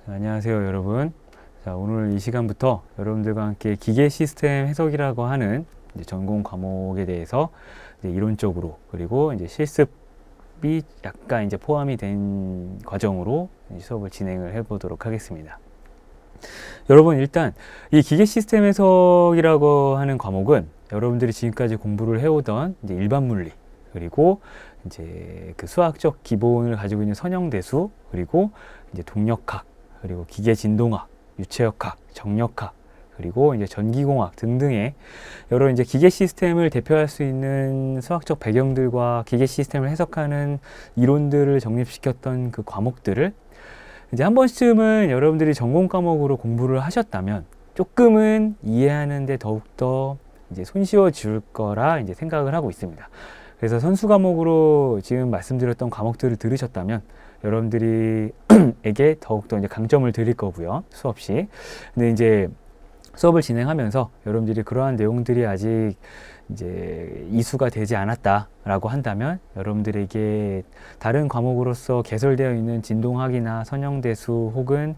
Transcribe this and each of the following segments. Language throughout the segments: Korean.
안녕하세요, 여러분. 자, 오늘 이 시간부터 여러분들과 함께 기계 시스템 해석이라고 하는 이제 전공 과목에 대해서 이제 이론적으로 그리고 이제 실습이 약간 이제 포함이 된 과정으로 이제 수업을 진행을 해보도록 하겠습니다. 여러분, 일단 이 기계 시스템 해석이라고 하는 과목은 여러분들이 지금까지 공부를 해오던 이제 일반 물리 그리고 이제 그 수학적 기본을 가지고 있는 선형대수 그리고 이제 동력학 그리고 기계 진동학, 유체역학, 정력학, 그리고 이제 전기공학 등등의 여러 이제 기계 시스템을 대표할 수 있는 수학적 배경들과 기계 시스템을 해석하는 이론들을 정립시켰던 그 과목들을 이제 한 번쯤은 여러분들이 전공 과목으로 공부를 하셨다면 조금은 이해하는데 더욱더 이제 손쉬워 줄 거라 이제 생각을 하고 있습니다. 그래서 선수 과목으로 지금 말씀드렸던 과목들을 들으셨다면 여러분들이 에게 더욱더 이제 강점을 드릴 거고요. 수업 시. 근데 이제 수업을 진행하면서 여러분들이 그러한 내용들이 아직 이제 이수가 되지 않았다라고 한다면 여러분들에게 다른 과목으로서 개설되어 있는 진동학이나 선형대수 혹은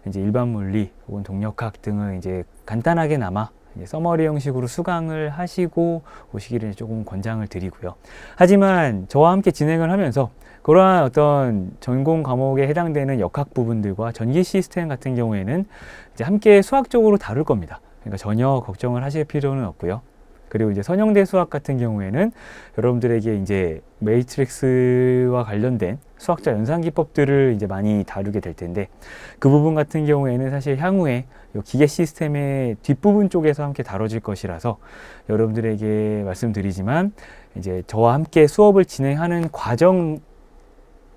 이제 일반 물리 혹은 동력학 등을 이제 간단하게나마 서머리 형식으로 수강을 하시고 오시기를 조금 권장을 드리고요. 하지만 저와 함께 진행을 하면서 그러한 어떤 전공 과목에 해당되는 역학 부분들과 전기 시스템 같은 경우에는 이제 함께 수학적으로 다룰 겁니다. 그러니까 전혀 걱정을 하실 필요는 없고요. 그리고 이제 선형대 수학 같은 경우에는 여러분들에게 이제 매트릭스와 관련된 수학적 연산 기법들을 이제 많이 다루게 될 텐데 그 부분 같은 경우에는 사실 향후에 기계 시스템의 뒷부분 쪽에서 함께 다뤄질 것이라서 여러분들에게 말씀드리지만 이제 저와 함께 수업을 진행하는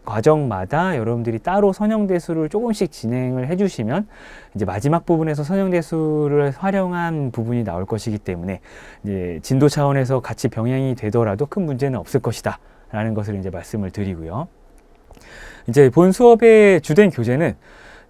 과정마다 여러분들이 따로 선형대수를 조금씩 진행을 해주시면 이제 마지막 부분에서 선형대수를 활용한 부분이 나올 것이기 때문에 이제 진도 차원에서 같이 병행이 되더라도 큰 문제는 없을 것이다 라는 것을 이제 말씀을 드리고요. 이제 본 수업의 주된 교재는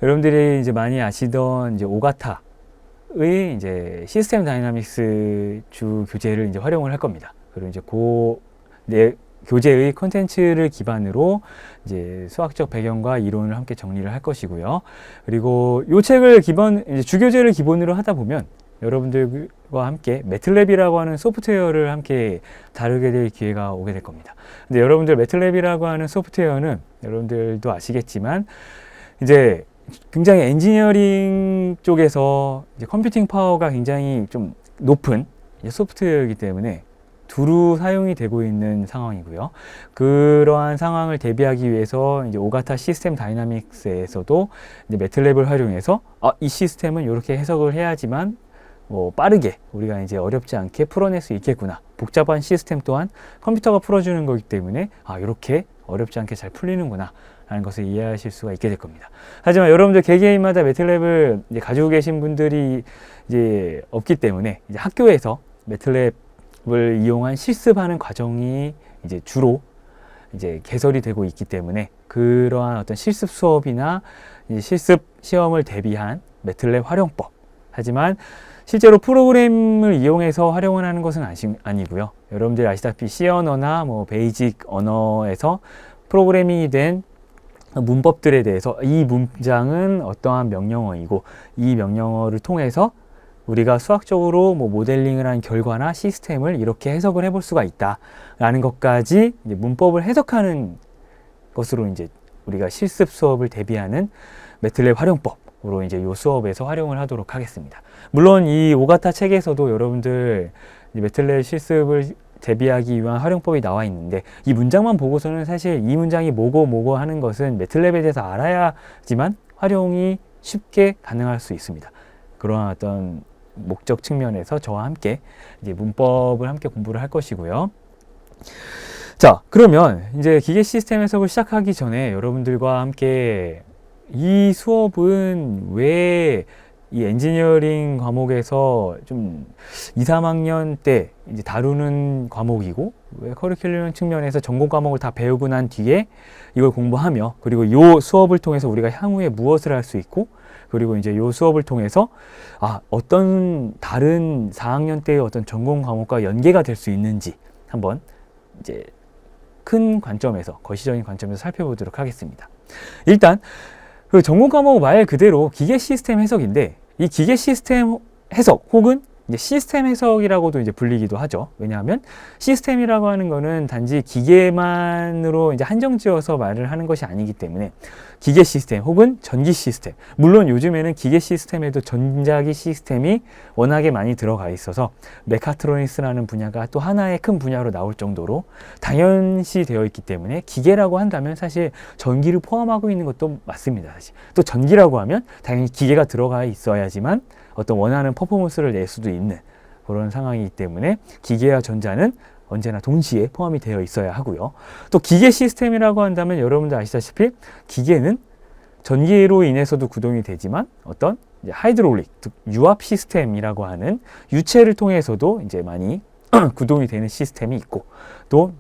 여러분들이 이제 많이 아시던 이제 오가타의 이제 시스템 다이나믹스 주 교재를 이제 활용을 할 겁니다. 그리고 이제 교재의 컨텐츠를 기반으로 이제 수학적 배경과 이론을 함께 정리를 할 것이고요. 그리고 이 책을 이제 주교재를 기본으로 하다 보면 여러분들과 함께 매틀랩이라고 하는 소프트웨어를 함께 다루게 될 기회가 오게 될 겁니다. 근데 여러분들 매틀랩이라고 하는 소프트웨어는 여러분들도 아시겠지만 이제 굉장히 엔지니어링 쪽에서 이제 컴퓨팅 파워가 굉장히 좀 높은 소프트웨어이기 때문에 두루 사용이 되고 있는 상황이고요. 그러한 상황을 대비하기 위해서 이제 오가타 시스템 다이나믹스에서도 이제 매틀랩을 활용해서 이 시스템은 이렇게 해석을 해야지만 빠르게 우리가 이제 어렵지 않게 풀어낼 수 있겠구나. 복잡한 시스템 또한 컴퓨터가 풀어주는 거기 때문에 이렇게 어렵지 않게 잘 풀리는구나 라는 것을 이해하실 수가 있게 될 겁니다. 하지만 여러분들 개개인마다 매틀랩을 이제 가지고 계신 분들이 이제 없기 때문에 이제 학교에서 매틀랩을 이용한 실습하는 과정이 이제 주로 이제 개설이 되고 있기 때문에 그러한 어떤 실습 수업이나 실습 시험을 대비한 매틀랩 활용법. 하지만 실제로 프로그램을 이용해서 활용을 하는 것은 아니고요. 여러분들이 아시다시피 C 언어나 베이직 언어에서 프로그래밍이 된 문법들에 대해서 이 문장은 어떠한 명령어이고 이 명령어를 통해서 우리가 수학적으로 모델링을 한 결과나 시스템을 이렇게 해석을 해볼 수가 있다라는 것까지 이제 문법을 해석하는 것으로 이제 우리가 실습 수업을 대비하는 매틀랩 활용법으로 이제 이 수업에서 활용을 하도록 하겠습니다. 물론 이 오가타 책에서도 여러분들 매틀랩 실습을 대비하기 위한 활용법이 나와 있는데 이 문장만 보고서는 사실 이 문장이 뭐고 하는 것은 매틀랩에 대해서 알아야지만 활용이 쉽게 가능할 수 있습니다. 그러한 어떤 목적 측면에서 저와 함께 이제 문법을 함께 공부를 할 것이고요. 자, 그러면 이제 기계 시스템 해석을 시작하기 전에 여러분들과 함께 이 수업은 왜 이 엔지니어링 과목에서 좀 2, 3학년 때 이제 다루는 과목이고 왜 커리큘럼 측면에서 전공 과목을 다 배우고 난 뒤에 이걸 공부하며 그리고 이 수업을 통해서 우리가 향후에 무엇을 할 수 있고 그리고 이제 이 수업을 통해서 어떤 다른 4학년 때의 어떤 전공 과목과 연계가 될 수 있는지 한번 이제 큰 관점에서 거시적인 관점에서 살펴보도록 하겠습니다. 일단 그 전공 과목 말 그대로 기계 시스템 해석인데, 이 기계 시스템 해석 혹은 이제 시스템 해석이라고도 이제 불리기도 하죠. 왜냐하면 시스템이라고 하는 거는 단지 기계만으로 이제 한정지어서 말을 하는 것이 아니기 때문에 기계 시스템 혹은 전기 시스템, 물론 요즘에는 기계 시스템에도 전자기 시스템이 워낙에 많이 들어가 있어서 메카트로닉스라는 분야가 또 하나의 큰 분야로 나올 정도로 당연시 되어 있기 때문에 기계라고 한다면 사실 전기를 포함하고 있는 것도 맞습니다. 사실 또 전기라고 하면 당연히 기계가 들어가 있어야지만 어떤 원하는 퍼포먼스를 낼 수도 있는 그런 상황이기 때문에 기계와 전자는 언제나 동시에 포함이 되어 있어야 하고요. 또 기계 시스템이라고 한다면 여러분들 아시다시피 기계는 전기로 인해서도 구동이 되지만 어떤 이제 하이드롤릭, 즉 유압 시스템이라고 하는 유체를 통해서도 이제 많이 구동이 되는 시스템이 있고, 또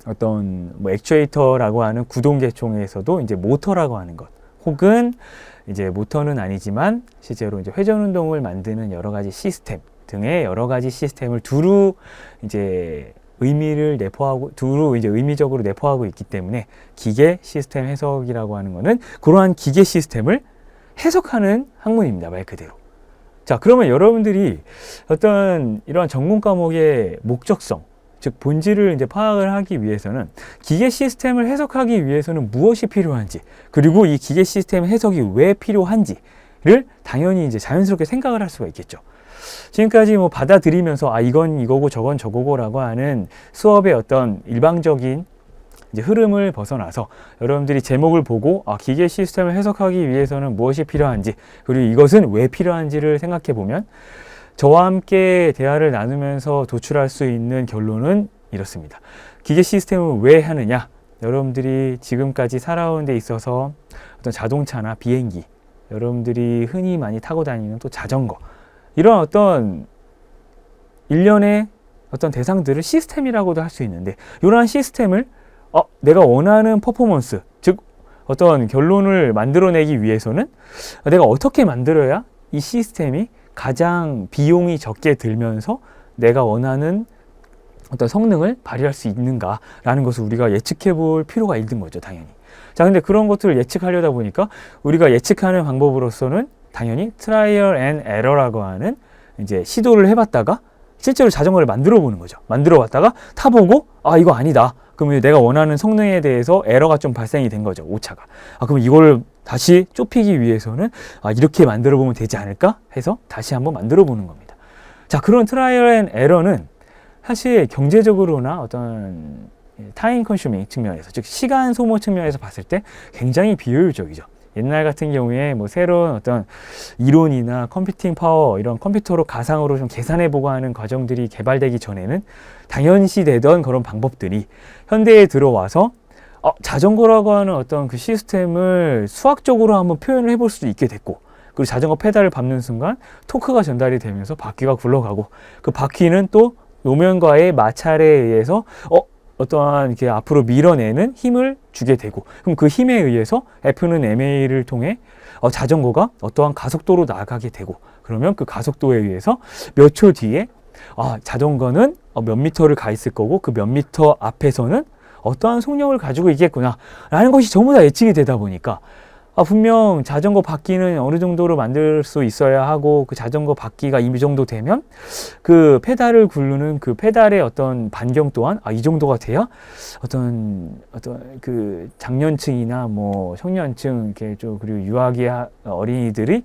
어떤 뭐 액추에이터라고 하는 구동 계통에서도 이제 모터라고 하는 것, 혹은 이제 모터는 아니지만 실제로 이제 회전 운동을 만드는 여러 가지 시스템 등의 여러 가지 시스템을 두루 이제 의미를 내포하고 두루 이제 의미적으로 내포하고 있기 때문에 기계 시스템 해석이라고 하는 거는 그러한 기계 시스템을 해석하는 학문입니다, 말 그대로. 자, 그러면 여러분들이 어떤 이러한 전공 과목의 목적성, 즉 본질을 이제 파악을 하기 위해서는 기계 시스템을 해석하기 위해서는 무엇이 필요한지, 그리고 이 기계 시스템 해석이 왜 필요한지를 당연히 이제 자연스럽게 생각을 할 수가 있겠죠. 지금까지 뭐 받아들이면서 이건 이거고 저건 저거고라고 하는 수업의 어떤 일방적인 이제 흐름을 벗어나서 여러분들이 제목을 보고 기계 시스템을 해석하기 위해서는 무엇이 필요한지, 그리고 이것은 왜 필요한지를 생각해 보면 저와 함께 대화를 나누면서 도출할 수 있는 결론은 이렇습니다. 기계 시스템을 왜 하느냐? 여러분들이 지금까지 살아온 데 있어서 어떤 자동차나 비행기, 여러분들이 흔히 많이 타고 다니는 또 자전거, 이런 어떤 일련의 어떤 대상들을 시스템이라고도 할 수 있는데, 이러한 시스템을 내가 원하는 퍼포먼스, 즉 어떤 결론을 만들어내기 위해서는 내가 어떻게 만들어야 이 시스템이 가장 비용이 적게 들면서 내가 원하는 어떤 성능을 발휘할 수 있는가라는 것을 우리가 예측해 볼 필요가 있는 거죠, 당연히. 자, 근데 그런 것들을 예측하려다 보니까 우리가 예측하는 방법으로서는 당연히 트라이얼 앤 에러라고 하는 이제 시도를 해봤다가 실제로 자전거를 만들어 보는 거죠. 만들어 봤다가 타보고 이거 아니다. 그러면 내가 원하는 성능에 대해서 에러가 좀 발생이 된 거죠, 오차가. 그럼 이걸 다시 좁히기 위해서는 이렇게 만들어 보면 되지 않을까 해서 다시 한번 만들어 보는 겁니다. 자, 그런 트라이얼 앤 에러는 사실 경제적으로나 어떤 타임 컨슈밍 측면에서, 즉 시간 소모 측면에서 봤을 때 굉장히 비효율적이죠. 옛날 같은 경우에 뭐 새로운 어떤 이론이나 컴퓨팅 파워, 이런 컴퓨터로 가상으로 좀 계산해보고 하는 과정들이 개발되기 전에는 당연시 되던 그런 방법들이 현대에 들어와서 자전거라고 하는 어떤 그 시스템을 수학적으로 한번 표현을 해볼 수도 있게 됐고, 그리고 자전거 페달을 밟는 순간 토크가 전달이 되면서 바퀴가 굴러가고, 그 바퀴는 또 노면과의 마찰에 의해서 어떠한 이렇게 앞으로 밀어내는 힘을 주게 되고, 그럼 그 힘에 의해서 F는 MA를 통해 자전거가 어떠한 가속도로 나가게 되고, 그러면 그 가속도에 의해서 몇 초 뒤에 자전거는 몇 미터를 가 있을 거고, 그 몇 미터 앞에서는 어떠한 속력을 가지고 있겠구나 라는 것이 전부 다 예측이 되다 보니까 분명 자전거 바퀴는 어느 정도로 만들 수 있어야 하고, 그 자전거 바퀴가 이 정도 되면 그 페달을 굴르는 그 페달의 어떤 반경 또한 이 정도가 돼야 어떤 그 장년층이나 뭐 청년층 이렇게 좀, 그리고 유아기 어린이들이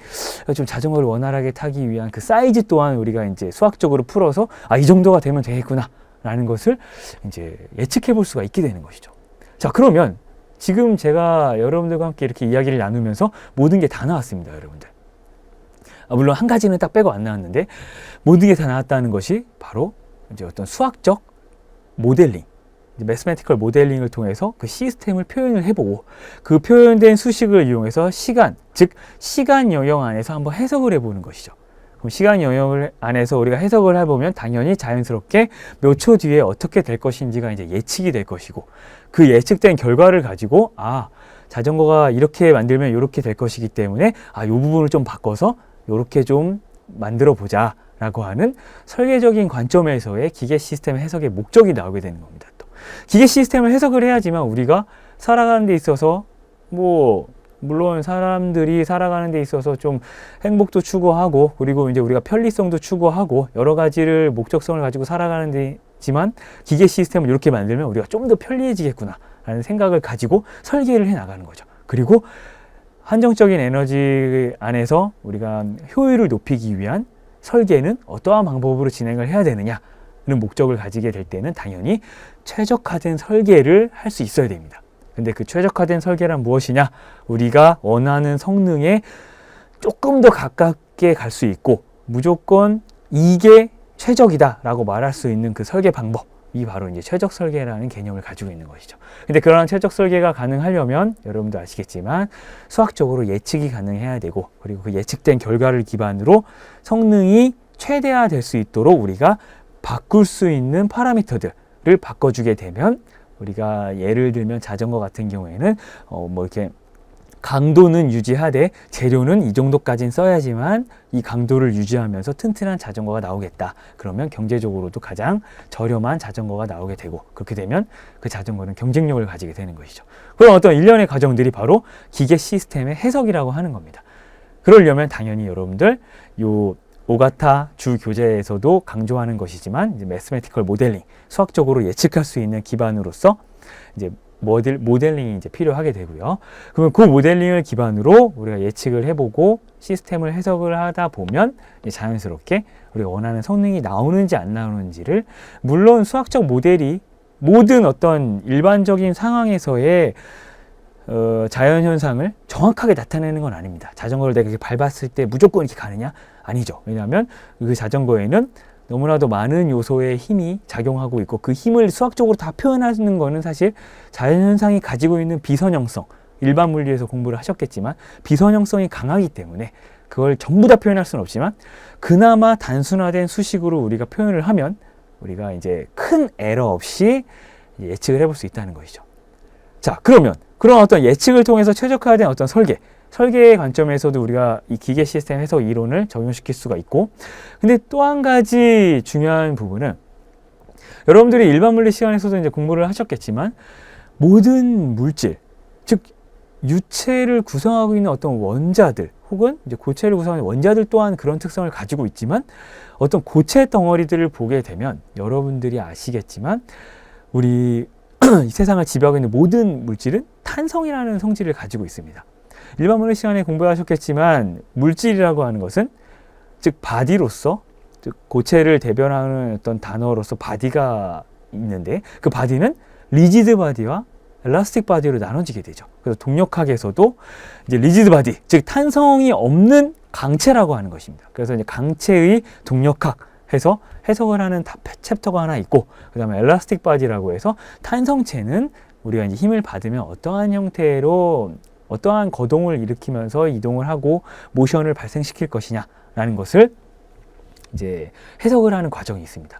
좀 자전거를 원활하게 타기 위한 그 사이즈 또한 우리가 이제 수학적으로 풀어서 이 정도가 되면 되겠구나 라는 것을 이제 예측해 볼 수가 있게 되는 것이죠. 자, 그러면 지금 제가 여러분들과 함께 이렇게 이야기를 나누면서 모든 게 다 나왔습니다, 여러분들. 물론 한 가지는 딱 빼고 안 나왔는데, 모든 게 다 나왔다는 것이 바로 이제 어떤 수학적 모델링, 매스매티컬 모델링을 통해서 그 시스템을 표현을 해보고, 그 표현된 수식을 이용해서 시간, 즉 시간 영역 안에서 한번 해석을 해보는 것이죠. 그럼 시간 영역을 안에서 우리가 해석을 해보면 당연히 자연스럽게 몇 초 뒤에 어떻게 될 것인지가 이제 예측이 될 것이고, 그 예측된 결과를 가지고 자전거가 이렇게 만들면 이렇게 될 것이기 때문에 이 부분을 좀 바꿔서 이렇게 좀 만들어 보자 라고 하는 설계적인 관점에서의 기계 시스템 해석의 목적이 나오게 되는 겁니다. 또 기계 시스템을 해석을 해야지만 우리가 살아가는 데 있어서 뭐 물론 사람들이 살아가는 데 있어서 좀 행복도 추구하고 그리고 이제 우리가 편리성도 추구하고 여러 가지를 목적성을 가지고 살아가는 데지만 기계 시스템을 이렇게 만들면 우리가 좀 더 편리해지겠구나 라는 생각을 가지고 설계를 해 나가는 거죠. 그리고 한정적인 에너지 안에서 우리가 효율을 높이기 위한 설계는 어떠한 방법으로 진행을 해야 되느냐는 목적을 가지게 될 때는 당연히 최적화된 설계를 할 수 있어야 됩니다. 근데 그 최적화된 설계란 무엇이냐? 우리가 원하는 성능에 조금 더 가깝게 갈 수 있고 무조건 이게 최적이다 라고 말할 수 있는 그 설계 방법이 바로 이제 최적 설계라는 개념을 가지고 있는 것이죠. 근데 그러한 최적 설계가 가능하려면 여러분도 아시겠지만 수학적으로 예측이 가능해야 되고 그리고 그 예측된 결과를 기반으로 성능이 최대화될 수 있도록 우리가 바꿀 수 있는 파라미터들을 바꿔주게 되면 우리가 예를 들면 자전거 같은 경우에는 뭐 이렇게 강도는 유지하되 재료는 이 정도까지는 써야지만 이 강도를 유지하면서 튼튼한 자전거가 나오겠다. 그러면 경제적으로도 가장 저렴한 자전거가 나오게 되고 그렇게 되면 그 자전거는 경쟁력을 가지게 되는 것이죠. 그런 어떤 일련의 과정들이 바로 기계 시스템의 해석이라고 하는 겁니다. 그러려면 당연히 여러분들 요 오가타 주 교재에서도 강조하는 것이지만 이제 매스매티컬 모델링, 수학적으로 예측할 수 있는 기반으로서 이제 모델링이 이제 필요하게 되고요. 그러면 그 모델링을 기반으로 우리가 예측을 해보고 시스템을 해석을 하다 보면 자연스럽게 우리가 원하는 성능이 나오는지 안 나오는지를 물론 수학적 모델이 모든 어떤 일반적인 상황에서의 자연현상을 정확하게 나타내는 건 아닙니다. 자전거를 내가 이렇게 밟았을 때 무조건 이렇게 가느냐? 아니죠. 왜냐하면 그 자전거에는 너무나도 많은 요소의 힘이 작용하고 있고 그 힘을 수학적으로 다 표현하는 거는 사실 자연현상이 가지고 있는 비선형성, 일반 물리에서 공부를 하셨겠지만 비선형성이 강하기 때문에 그걸 전부 다 표현할 수는 없지만 그나마 단순화된 수식으로 우리가 표현을 하면 우리가 이제 큰 에러 없이 예측을 해볼 수 있다는 것이죠. 자, 그러면 그런 어떤 예측을 통해서 최적화된 어떤 설계의 관점에서도 우리가 이 기계 시스템 해석 이론을 적용시킬 수가 있고 근데 또 한 가지 중요한 부분은 여러분들이 일반 물리 시간에서도 이제 공부를 하셨겠지만 모든 물질, 즉 유체를 구성하고 있는 어떤 원자들 혹은 이제 고체를 구성하는 원자들 또한 그런 특성을 가지고 있지만 어떤 고체 덩어리들을 보게 되면 여러분들이 아시겠지만 우리 이 세상을 지배하고 있는 모든 물질은 탄성이라는 성질을 가지고 있습니다. 일반 물리 시간에 공부하셨겠지만 물질이라고 하는 것은 즉 바디로서 즉 고체를 대변하는 어떤 단어로서 바디가 있는데 그 바디는 리지드 바디와 엘라스틱 바디로 나눠지게 되죠. 그래서 동력학에서도 이제 리지드 바디 즉 탄성이 없는 강체라고 하는 것입니다. 그래서 이제 강체의 동력학 해서 해석을 하는 챕터가 하나 있고 그 다음에 엘라스틱 바디라고 해서 탄성체는 우리가 이제 힘을 받으면 어떠한 형태로 어떠한 거동을 일으키면서 이동을 하고 모션을 발생시킬 것이냐라는 것을 이제 해석을 하는 과정이 있습니다.